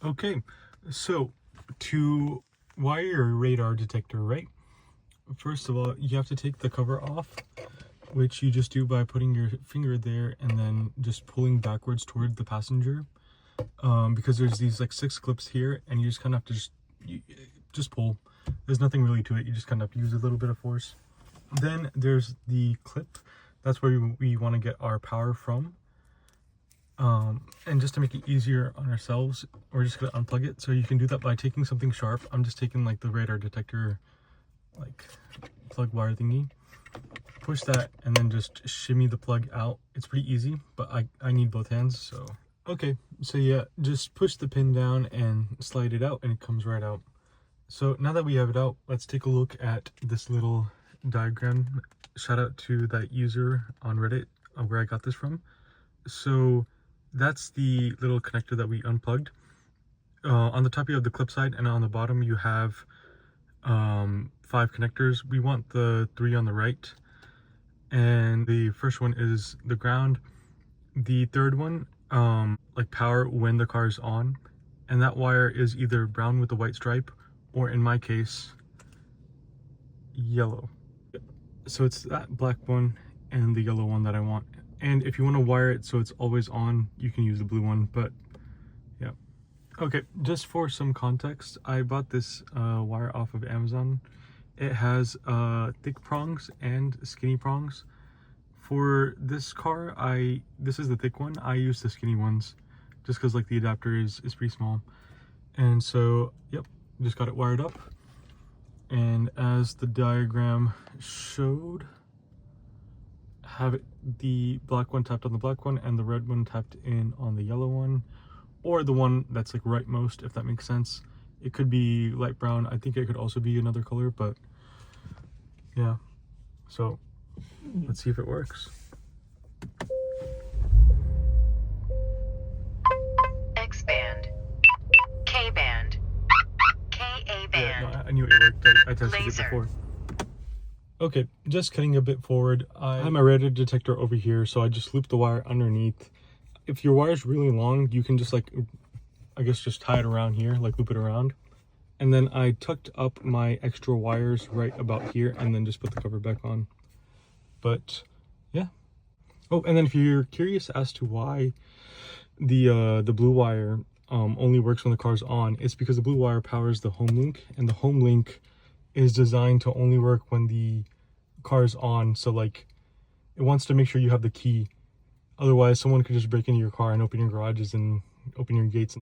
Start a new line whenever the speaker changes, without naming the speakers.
Okay, so to wire your radar detector, right? First of all, you have to take the cover off, which you just do by putting your finger there and then just pulling backwards toward the passenger. Because there's these like 6 clips here, and you just kind of have to just pull. There's nothing really to it. You just kind of have to use a little bit of force. Then there's the clip. That's where we want to get our power from. And just to make it easier on ourselves, we're just gonna unplug it. So you can do that by taking something sharp. I'm just taking like the radar detector like plug wire thingy. Push that and then just shimmy the plug out. It's pretty easy, but I need both hands, so. Okay, so yeah, just push the pin down and slide it out and it comes right out. So now that we have it out, let's take a look at this little diagram. Shout out to that user on Reddit where I got this from. So that's the little connector that we unplugged. On the top you have the clip side, and on the bottom you have 5 connectors. We want the 3 on the right, and the first one is the ground. The third one, like power when the car is on, and that wire is either brown with a white stripe, or in my case, yellow. So it's that black one and the yellow one that I want. And if you want to wire it so it's always on, you can use the blue one, but yeah. Okay, just for some context, I bought this wire off of Amazon. It has thick prongs and skinny prongs. For this car, this is the thick one. I use the skinny ones just because like the adapter is pretty small. And so, yep, just got it wired up. And as the diagram showed, have the black one tapped on the black one and the red one tapped in on the yellow one, or the one that's like rightmost, if that makes sense. It could be light brown. I think it could also be another color, but yeah. So let's see if it works.
X-band, K-band, K-A band.
Yeah, no, I knew it worked. I tested
Laser.
it before. Okay, just cutting a bit forward. I have my radar detector over here, so I just looped the wire underneath. If your wire is really long, you can just like, I guess just tie it around here, like loop it around. And then I tucked up my extra wires right about here and then just put the cover back on. But yeah. Oh, and then if you're curious as to why the blue wire only works when the car's on, it's because the blue wire powers the home link, and the home link is designed to only work when the car's on. So like, it wants to make sure you have the key. Otherwise, someone could just break into your car and open your garages and open your gates.